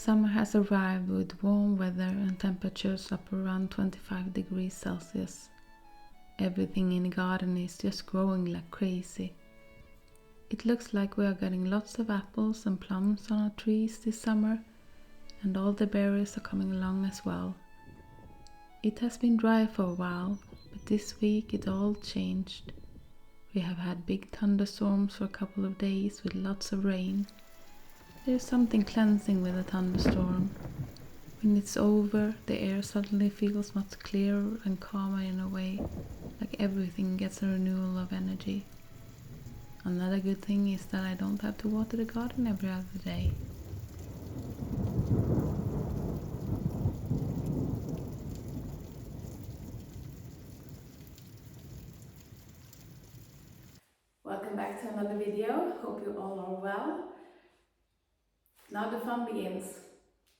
Summer has arrived with warm weather and temperatures up around 25 degrees Celsius. Everything in the garden is just growing like crazy. It looks like we are getting lots of apples and plums on our trees this summer, and all the berries are coming along as well. It has been dry for a while, but this week it all changed. We have had big thunderstorms for a couple of days with lots of rain. There's something cleansing with a thunderstorm. When it's over, the air suddenly feels much clearer and calmer in a way, like everything gets a renewal of energy. Another good thing is that I don't have to water the garden every other day. Welcome back to another video. Hope you all are well. Now the fun begins.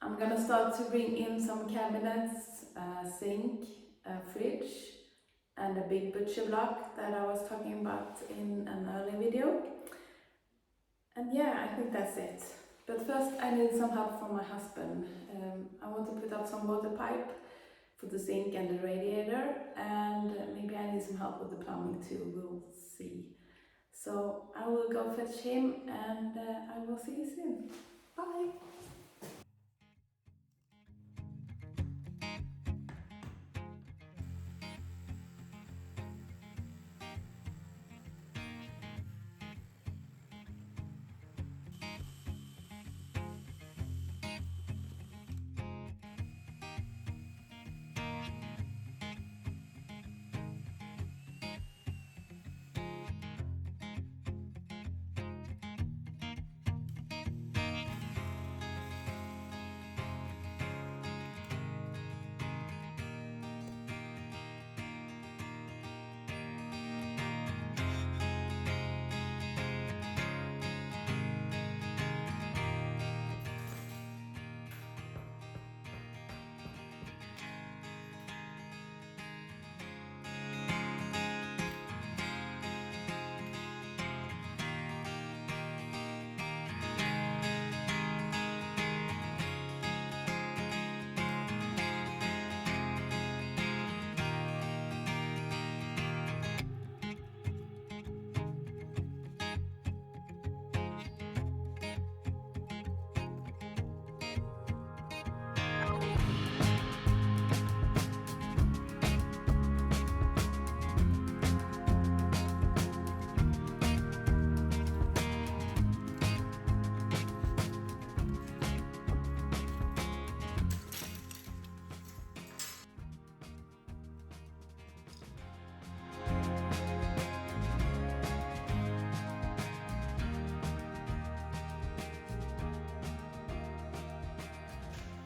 I'm gonna start to bring in some cabinets, a sink, a fridge, and a big butcher block that I was talking about in an earlier video. And yeah, I think that's it. But first I need some help from my husband. I want to put up some water pipe for the sink and the radiator, and maybe I need some help with the plumbing too, we'll see. So I will go fetch him and I will see you soon. Bye!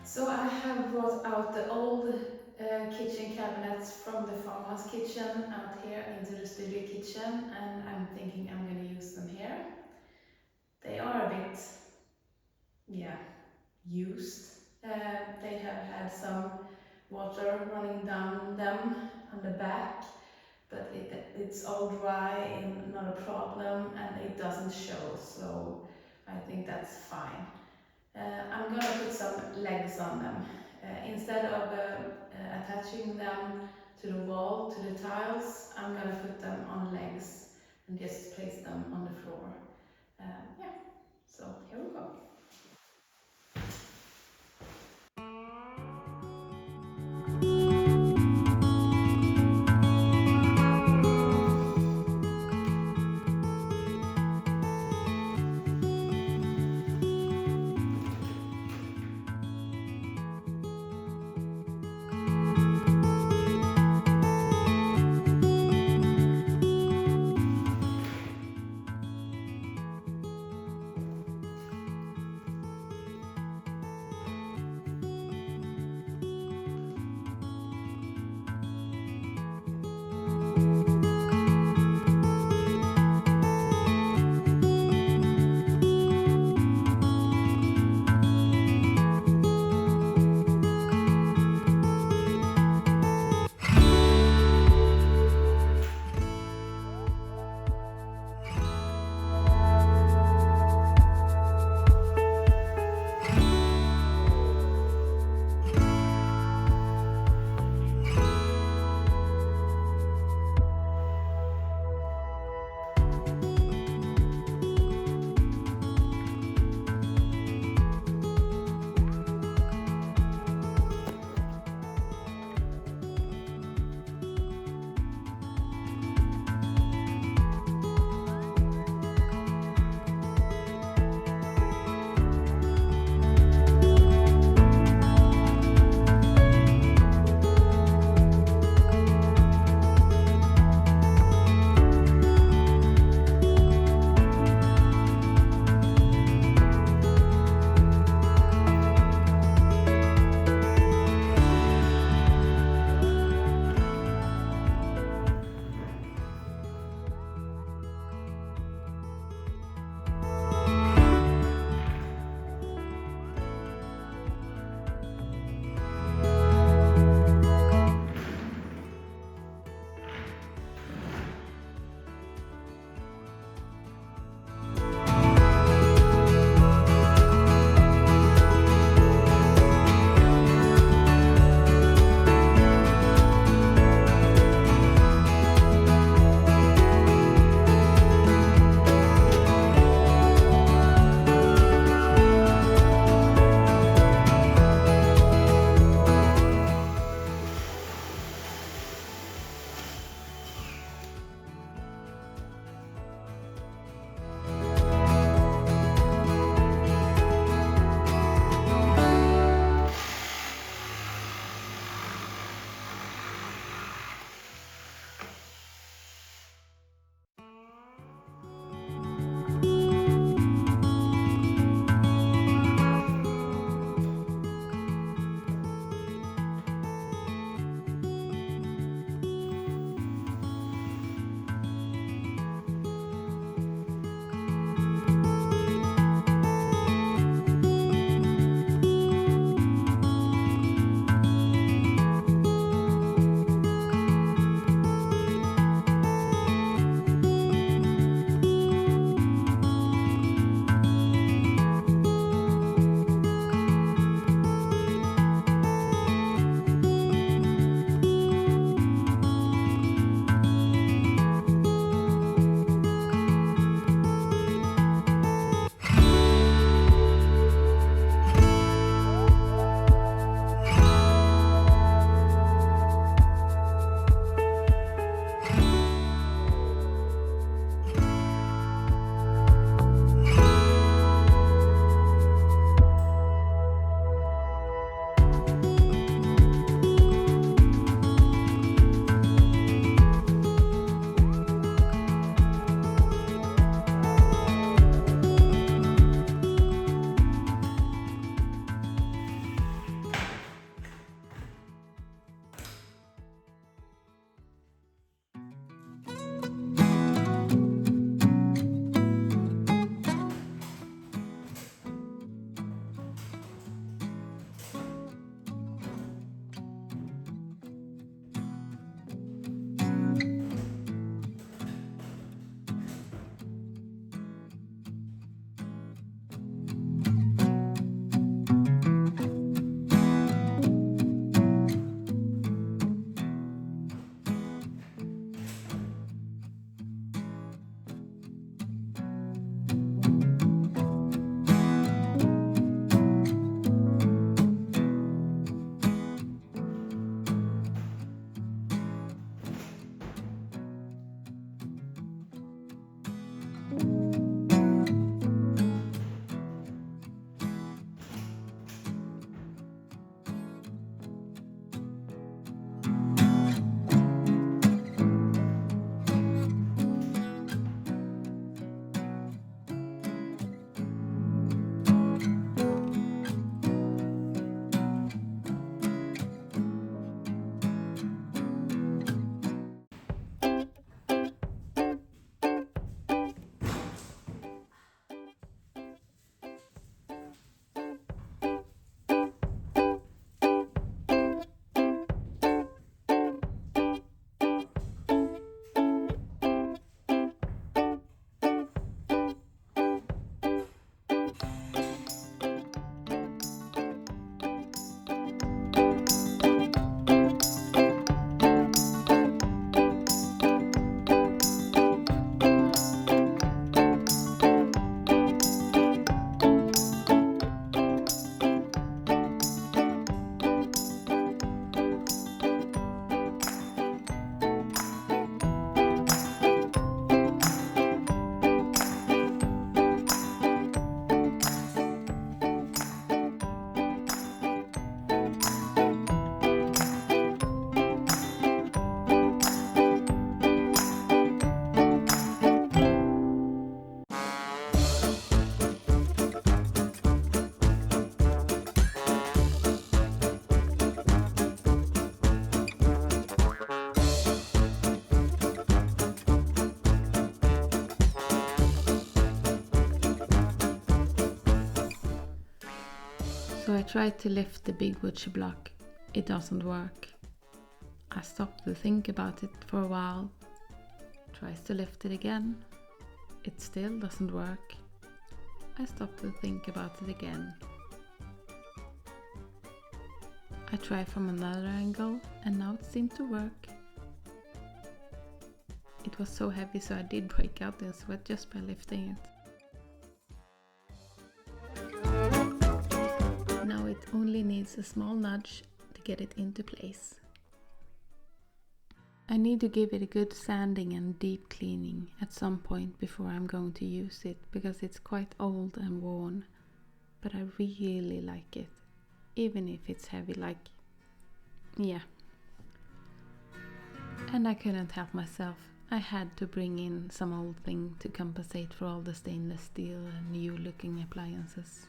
So I have brought out the old kitchen cabinets from the farmhouse kitchen out here into the studio kitchen, and I'm thinking I'm going to use them here. They are a bit, used. They have had some water running down them on the back, but it's all dry and not a problem, and it doesn't show, so I think that's fine. I'm gonna put some legs on them. Instead of attaching them to the wall, to the tiles, I'm gonna put them on legs and just place them on the floor. So here we go. I tried to lift the big butcher block. It doesn't work. I stopped to think about it for a while. Tries to lift it again. It still doesn't work. I stopped to think about it again. I try from another angle and now it seemed to work. It was so heavy, so I did break out in sweat just by lifting it. Now it only needs a small nudge to get it into place. I need to give it a good sanding and deep cleaning at some point before I'm going to use it, because it's quite old and worn, but I really like it, even if it's heavy, yeah. And I couldn't help myself. I had to bring in some old thing to compensate for all the stainless steel and new looking appliances.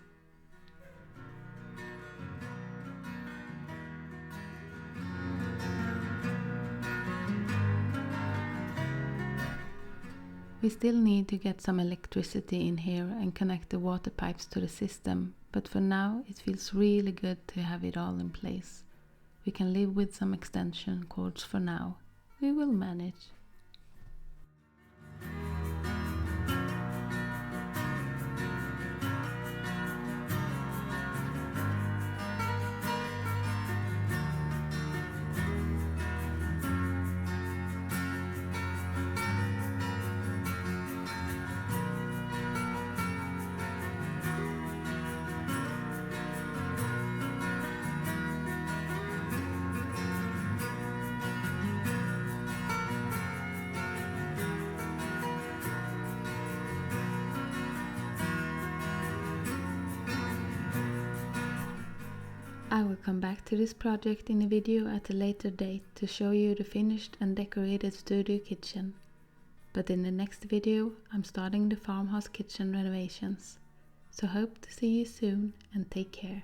We still need to get some electricity in here and connect the water pipes to the system, but for now it feels really good to have it all in place. We can live with some extension cords for now. We will manage. I will come back to this project in a video at a later date to show you the finished and decorated studio kitchen. But in the next video I'm starting the farmhouse kitchen renovations. So hope to see you soon and take care.